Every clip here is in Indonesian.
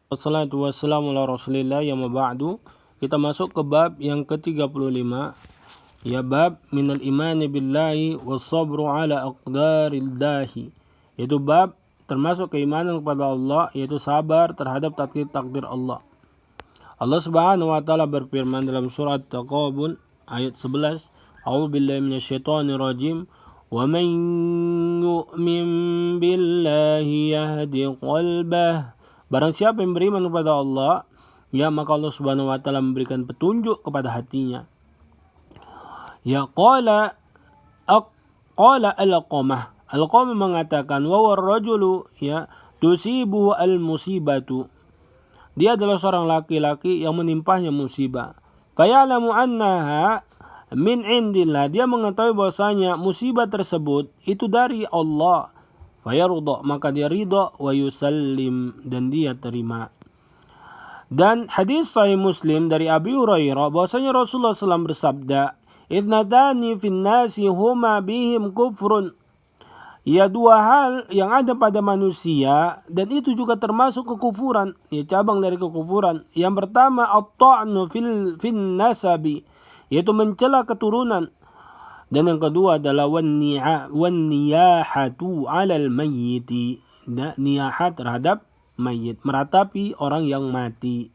Wassalatu wassalamu ala rasulillah ya maba'du. Kita masuk ke bab yang ke-35. Ya bab minal imani billahi wassabru ala aqdaril dahi. Yaitu bab termasuk keimanan kepada Allah, yaitu sabar terhadap takdir Allah. Allah Subhanahu wa taala berfirman dalam surat Taqabun ayat 11, A'udzu billahi minasyaitonir rajim. Wa man yu'min billahi yahdi qalbah. Barang siapa yang beriman kepada Allah, ya maka Allah Subhanahu wa taala memberikan petunjuk kepada hatinya. Ya qala al-qamah. Al-qamah mengatakan wa war-rajulu ya tusibuhu al-musibatu. Dia adalah seorang laki-laki yang menimpahnya musibah. Faya'lamu annaha min indillah. Dia mengetahui bahwasanya musibah tersebut itu dari Allah. Fayarudha, maka dia ridha, wa yusallim, dan dia terima. Dan hadis Sahih Muslim dari Abi Hurairah bahwasanya Rasulullah SAW bersabda, "Idnatani fin nasi huma bihim kufrun." Ya, dua hal yang ada pada manusia dan itu juga termasuk kekufuran, ya cabang dari kekufuran. Yang pertama at-ta'nu fin nasabi, yaitu mencela keturunan. Dan yang kedua adalah wan-niyahatu 'alal mayyiti, niyahat terhadap mayit, meratapi orang yang mati.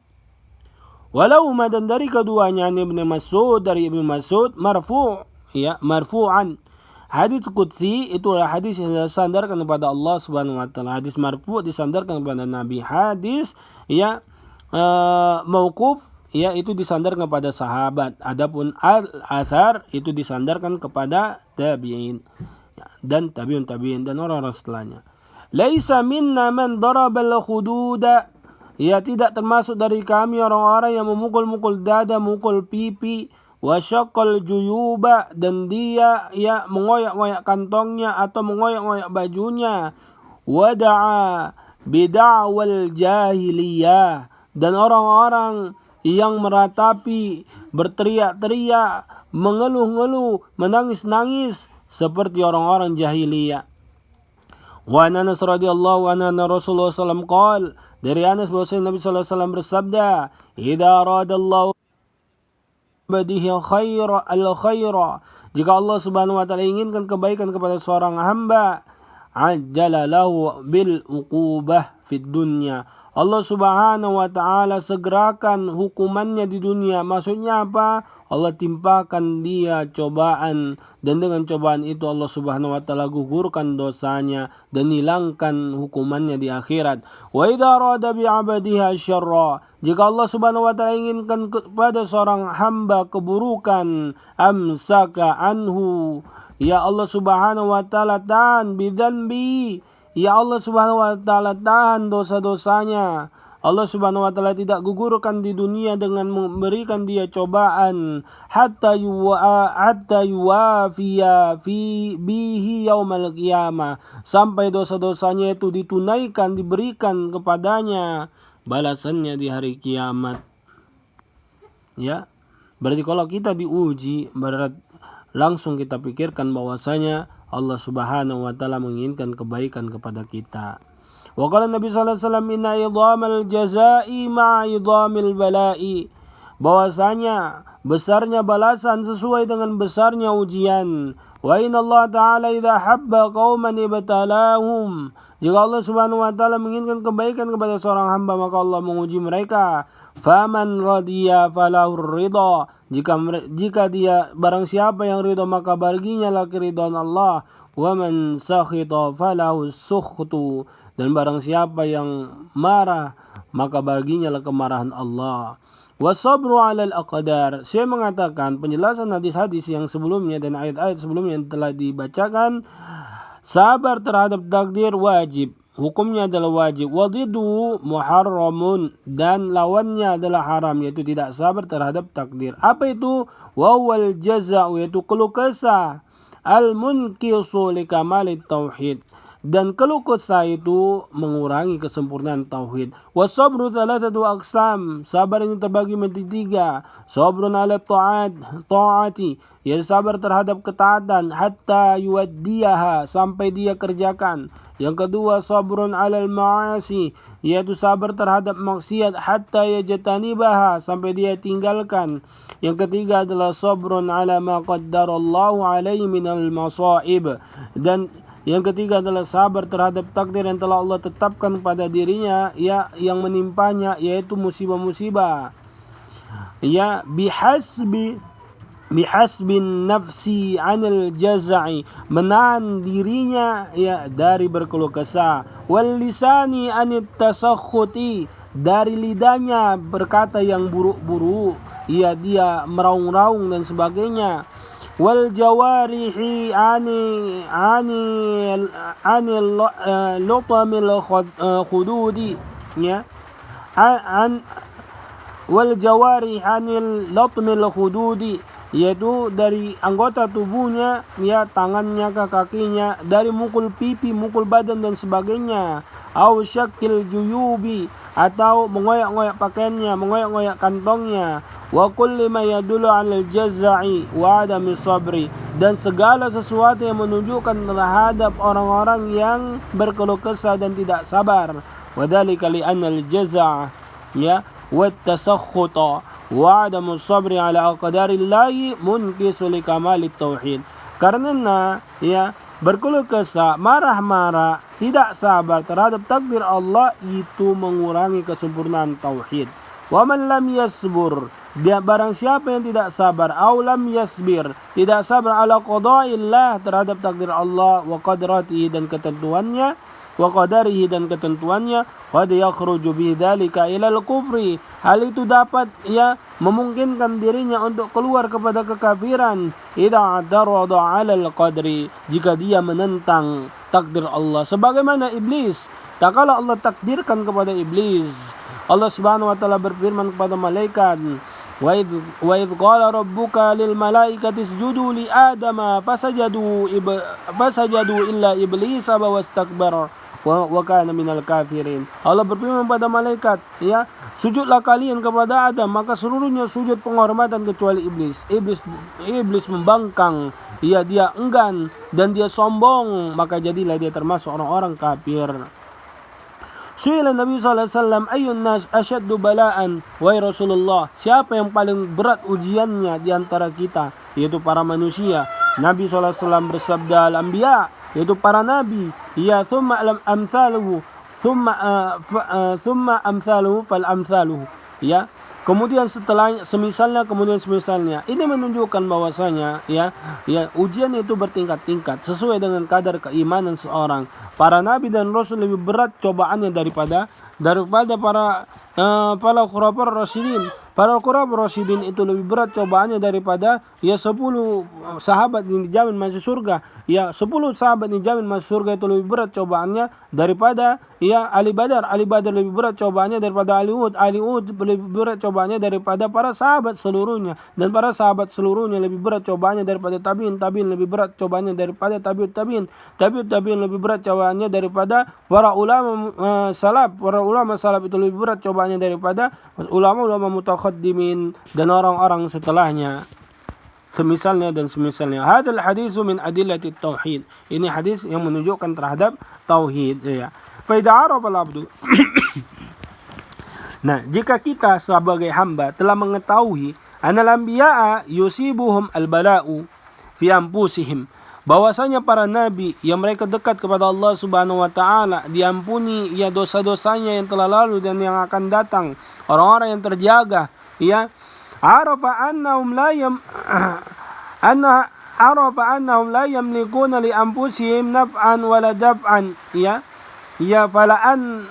Walau dan dari keduanya Ibnu Mas'ud, dari Ibnu Mas'ud marfu', ya marfu'an. Hadis qudsi itu adalah hadis yang disandarkan kepada Allah Subhanahu wa taala. Hadis marfu' disandarkan kepada Nabi. Hadis ya mauquf ya itu disandarkan kepada sahabat. Adapun al-athar itu disandarkan kepada tabi'in dan tabi'un dan orang-orang setelahnya. Laisa minna man darabal khududa. Ya, tidak termasuk dari kami orang-orang yang memukul-mukul dada, mukul pipi, wasyaqqal juyuba, dan dia ya mengoyak-ngoyak kantongnya atau mengoyak-ngoyak bajunya, wada'a bid'awal jahiliyah, dan orang-orang yang meratapi, berteriak-teriak, mengeluh-ngeluh, menangis-nangis seperti orang-orang jahiliyah. Wa Anas radhiyallahu anhu Rasulullah sallallahu alaihi wasallam qaal, dari Anas bahwasanya Nabi sallallahu alaihi wasallam bersabda, "Idza aradallahu badihi al-khaira." Jika Allah Subhanahu wa taala inginkan kebaikan kepada seorang hamba, ajjala lahu bil uqubah fid dunya. Allah Subhanahu wa taala segerakan hukumannya di dunia. Maksudnya apa? Allah timpakan dia cobaan, dan dengan cobaan itu Allah Subhanahu wa taala gugurkan dosanya dan hilangkan hukumannya di akhirat. Wa idza arada bi 'abdihi syarra, jika Allah Subhanahu wa taala inginkan kepada seorang hamba keburukan, amsaka anhu, ya Allah Subhanahu wa taala tahan bidzanbi, ya Allah Subhanahu wa taala tahan dosa-dosanya. Allah Subhanahu wa taala tidak gugurkan di dunia dengan memberikan dia cobaan hatta yuwafiya fi bihi yaumal qiyamah, sampai dosa-dosanya itu ditunaikan, diberikan kepadanya balasannya di hari kiamat. Ya. Berarti kalau kita diuji, berarti langsung kita pikirkan bahwasanya Allah Subhanahu wa taala menginginkan kebaikan kepada kita. Wa qala Nabi sallallahu alaihi wasallam, inna idhamal jazaa'i ma'a idhamil bala'i, bahwasanya besarnya balasan sesuai dengan besarnya ujian. Wa inna Allah ta'ala idza habba qauman ibtalahum, jika Allah Subhanahu wa taala menginginkan kebaikan kepada seorang hamba maka Allah menguji mereka. Faman radiya falahur ridha, jika dia barang siapa yang ridha maka baginya lah keridhaan Allah. Wa man sakhita falahu sukhtu, dan barang siapa yang marah maka baginya lah kemarahan Allah. Wasabru 'alal aqdar, saya mengatakan penjelasan hadis-hadis yang sebelumnya dan ayat-ayat sebelumnya yang telah dibacakan, sabar terhadap takdir wajib, hukumnya adalah wajib. Wadidu muharramun, dan lawannya adalah haram, yaitu tidak sabar terhadap takdir. Apa itu? Wawal jaza'u, yaitu keluh kesah, al-munqisu li kamalit tauhid, Dan keluh kesah itu mengurangi kesempurnaan tauhid. Wasabru thalathatu aqsam. Sabar ini terbagi menjadi 3. Sabrun ala ta'ati. Ya sabar terhadap ketaatan hatta yuaddiyaha, sampai dia kerjakan. Yang kedua, sabrun alal ma'asi, yaitu sabar terhadap maksiat hatta yajtanibaha, sampai dia tinggalkan. Yang ketiga adalah sabrun ala ma qaddarallahu alaihi minal masaib. Dan yang ketiga adalah sabar terhadap takdir yang telah Allah tetapkan pada dirinya, ya, yang menimpanya, yaitu musibah-musibah. Ya, bihasbin nafsi anil jaza'i, menahan dirinya ya dari berkeluh kesah. Wal lisani anit tasakhuti, dari lidahnya berkata yang buruk-buruk, ya dia meraung-raung dan sebagainya. Wal jawarihi ani lutamil khududi, ya, wal jawari anil latmil khududi, yaitu dari anggota tubuhnya, ya, tangannya ke kakinya, dari mukul pipi, mukul badan dan sebagainya. Au syakil juyubi, atau mengoyak-ngoyak pakaiannya, mengoyak-ngoyak kantongnya. Wa kulli ma yadullu 'alal jazai wa adami sabri, dan segala sesuatu yang menunjukkan terhadap orang-orang yang berkeluh kesah dan tidak sabar. Wa dzalika li anna al-jazaa, ya, wa at-tasakhuta wa adamu sabri 'ala aqdarillahi munkisu li kamalit tauhid. Karena ya berkeluh kesah, marah-marah, tidak sabar terhadap takdir Allah itu mengurangi kesempurnaan tauhid. Wa man lam yasbur, dia barang siapa yang tidak sabar, aw lam yasbir, tidak sabar ala qada'illah, terhadap takdir Allah, wa qadratihi, dan ketentuannya, wa qadarihi, dan ketentuannya, qad yakhruju bidzalika ila al-kufri, hal itu dapat ya memungkinkan dirinya untuk keluar kepada kekafiran. Idza atarada 'ala al-qadri, jika dia menentang takdir Allah, sebagaimana iblis. Tak kala Allah takdirkan kepada iblis, Allah Subhanahu wa taala berfirman kepada malaikat, wa idh qala rabbuka lil malaikati isjudu li adama fasajadu illa iblis aba wastakbara wa kana minal kafirin. Allah berfirman pada malaikat, ya, sujudlah kalian kepada Adam, maka seluruhnya sujud penghormatan kecuali iblis. Iblis membangkang, ya, dia enggan dan dia sombong, maka jadilah dia termasuk orang-orang kafir. Su'ila Nabi sallallahu alaihi wasallam, ayyun nas asyaddu bala'an, wahai Rasulullah, siapa yang paling berat ujiannya di antara kita, yaitu para manusia. Nabi sallallahu alaihi wasallam bersabda, al-anbiya, yaitu para nabi, ya, thumma amthaluhu, thumma amthaluhu fal amthaluhu, ya. Kemudian setelahnya semisalnya, kemudian semisalnya. Ini menunjukkan bahwasanya ya ujian itu bertingkat-tingkat sesuai dengan kadar keimanan seorang. Para nabi dan rasul lebih berat cobaannya daripada para khulafaur rasyidin. Para khulafaur rasyidin itu lebih berat cobaannya daripada 10 sahabat yang dijamin masuk surga. 10 sahabat yang dijamin masuk surga itu lebih berat cobaannya daripada Ali Badar. Ali Badar lebih berat cobaannya daripada Ali Uhud. Ali Uhud lebih berat cobaannya daripada para sahabat seluruhnya. Dan para sahabat seluruhnya lebih berat cobaannya daripada tabi'in. Tabi'in lebih berat cobaannya daripada tabi'ut tabi'in. Tabi'ut tabi'in lebih berat cobaannya daripada para ulama salaf. Para ulama salaf itu lebih berat cobaannya daripada ulama-ulama mutakhaddimin dan orang-orang setelahnya. Semisalnya dan semisalnya. Hadal hadisu min adillati tauhid. Ini hadis yang menunjukkan terhadap tauhid, ya. Fa idza arafa al-'abdu Nah, jika kita sebagai hamba telah mengetahui anal anbiya'a yusibuhum al-bala'u fi anfusihim, bahwasanya para nabi yang mereka dekat kepada Allah Subhanahu wa taala diampuni dosa-dosanya yang telah lalu dan yang akan datang, orang-orang yang terjaga, ya, arafa annahum la yamlikuna li anfusihim naf'an wala daf'an, ya, fala an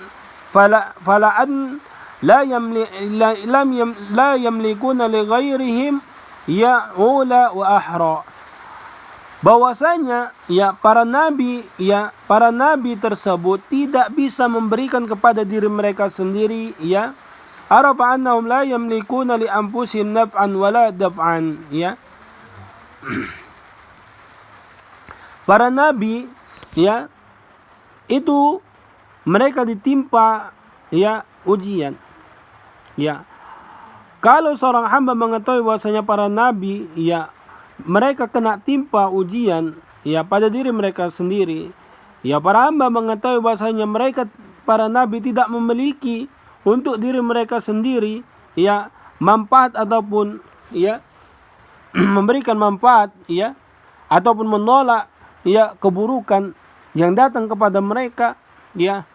la yamlikuna li ghairihim ula wa ahra. Bahwasanya para nabi tersebut tidak bisa memberikan kepada diri mereka sendiri, ya, arafa annahum la yamlikuna li anfusihim naf'an wala daf'an, ya. Para nabi, ya, itu mereka ditimpa ya ujian. Ya, kalau seorang hamba mengetahui bahwasanya para nabi ya mereka kena timpa ujian ya pada diri mereka sendiri, ya para hamba mengetahui bahwasanya mereka para nabi tidak memiliki untuk diri mereka sendiri ya manfaat ataupun ya memberikan manfaat ya ataupun menolak ya keburukan yang datang kepada mereka ya.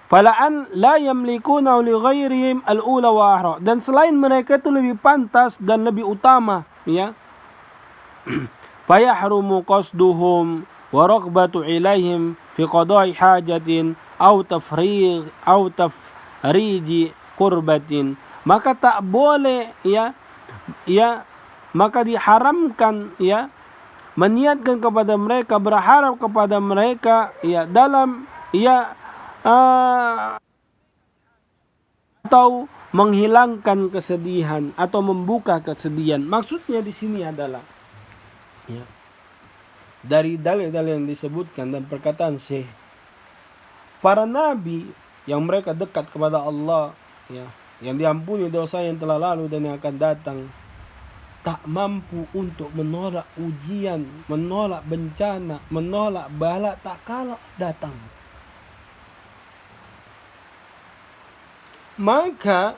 Falaan la yamlikuna li ghairihim al-ula wa ahra, dan selain mereka itu lebih pantas dan lebih utama ya. Fayahrumu qasduhum wa raghbatu ilaihim fi qada'i hajatin aw tafriji qurbatin, maka tak boleh ya maka diharamkan ya meniatkan kepada mereka, berharap kepada mereka ya dalam ya atau menghilangkan kesedihan atau membuka kesedihan. Maksudnya di sini adalah ya, dari dalil-dalil yang disebutkan dan perkataan Syekh, para nabi yang mereka dekat kepada Allah ya, yang diampuni dosa yang telah lalu dan yang akan datang, tak mampu untuk menolak ujian, menolak bencana, menolak bala tak kala datang. Maka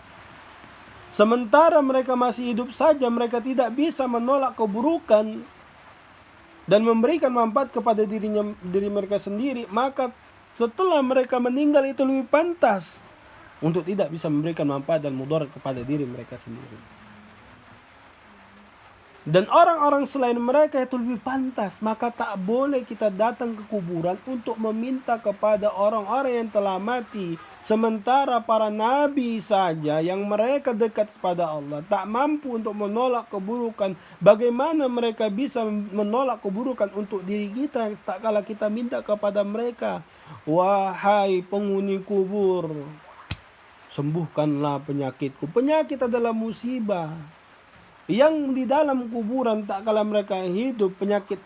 sementara mereka masih hidup saja, mereka tidak bisa menolak keburukan dan memberikan manfaat kepada diri mereka sendiri, maka setelah mereka meninggal itu lebih pantas untuk tidak bisa memberikan manfaat dan mudarat kepada diri mereka sendiri. Dan orang-orang selain mereka itu lebih pantas. Maka tak boleh kita datang ke kuburan untuk meminta kepada orang-orang yang telah mati. Sementara para nabi saja yang mereka dekat kepada Allah tak mampu untuk menolak keburukan. Bagaimana mereka bisa menolak keburukan untuk diri kita tak kala kita minta kepada mereka, wahai penghuni kubur, sembuhkanlah penyakitku. Penyakit adalah musibah yang di dalam kuburan. Tak kala mereka hidup, penyakit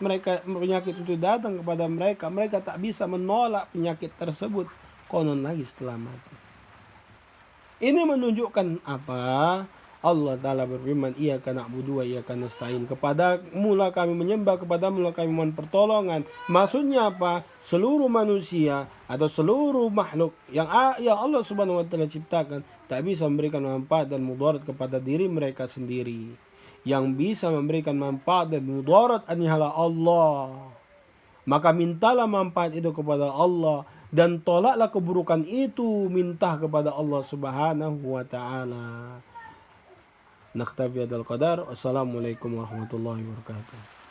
itu datang kepada mereka, mereka tak bisa menolak penyakit tersebut, konon lagi setelah mati. Ini menunjukkan apa? Allah Ta'ala berfirman, iyyaka na'budu wa iyyaka nasta'in, kepadamu lah kami menyembah, kepadamu lah kami mohon pertolongan. Maksudnya apa? Seluruh manusia atau seluruh makhluk yang Allah Subhanahu wa Ta'ala ciptakan tak bisa memberikan manfaat dan mudarat kepada diri mereka sendiri. Yang bisa memberikan manfaat dan mudarat hanyalah Allah. Maka mintalah manfaat itu kepada Allah dan tolaklah keburukan itu, minta kepada Allah Subhanahu wa Ta'ala. Naktabi hadzal qadar. Wassalamualaikum warahmatullahi wabarakatuh.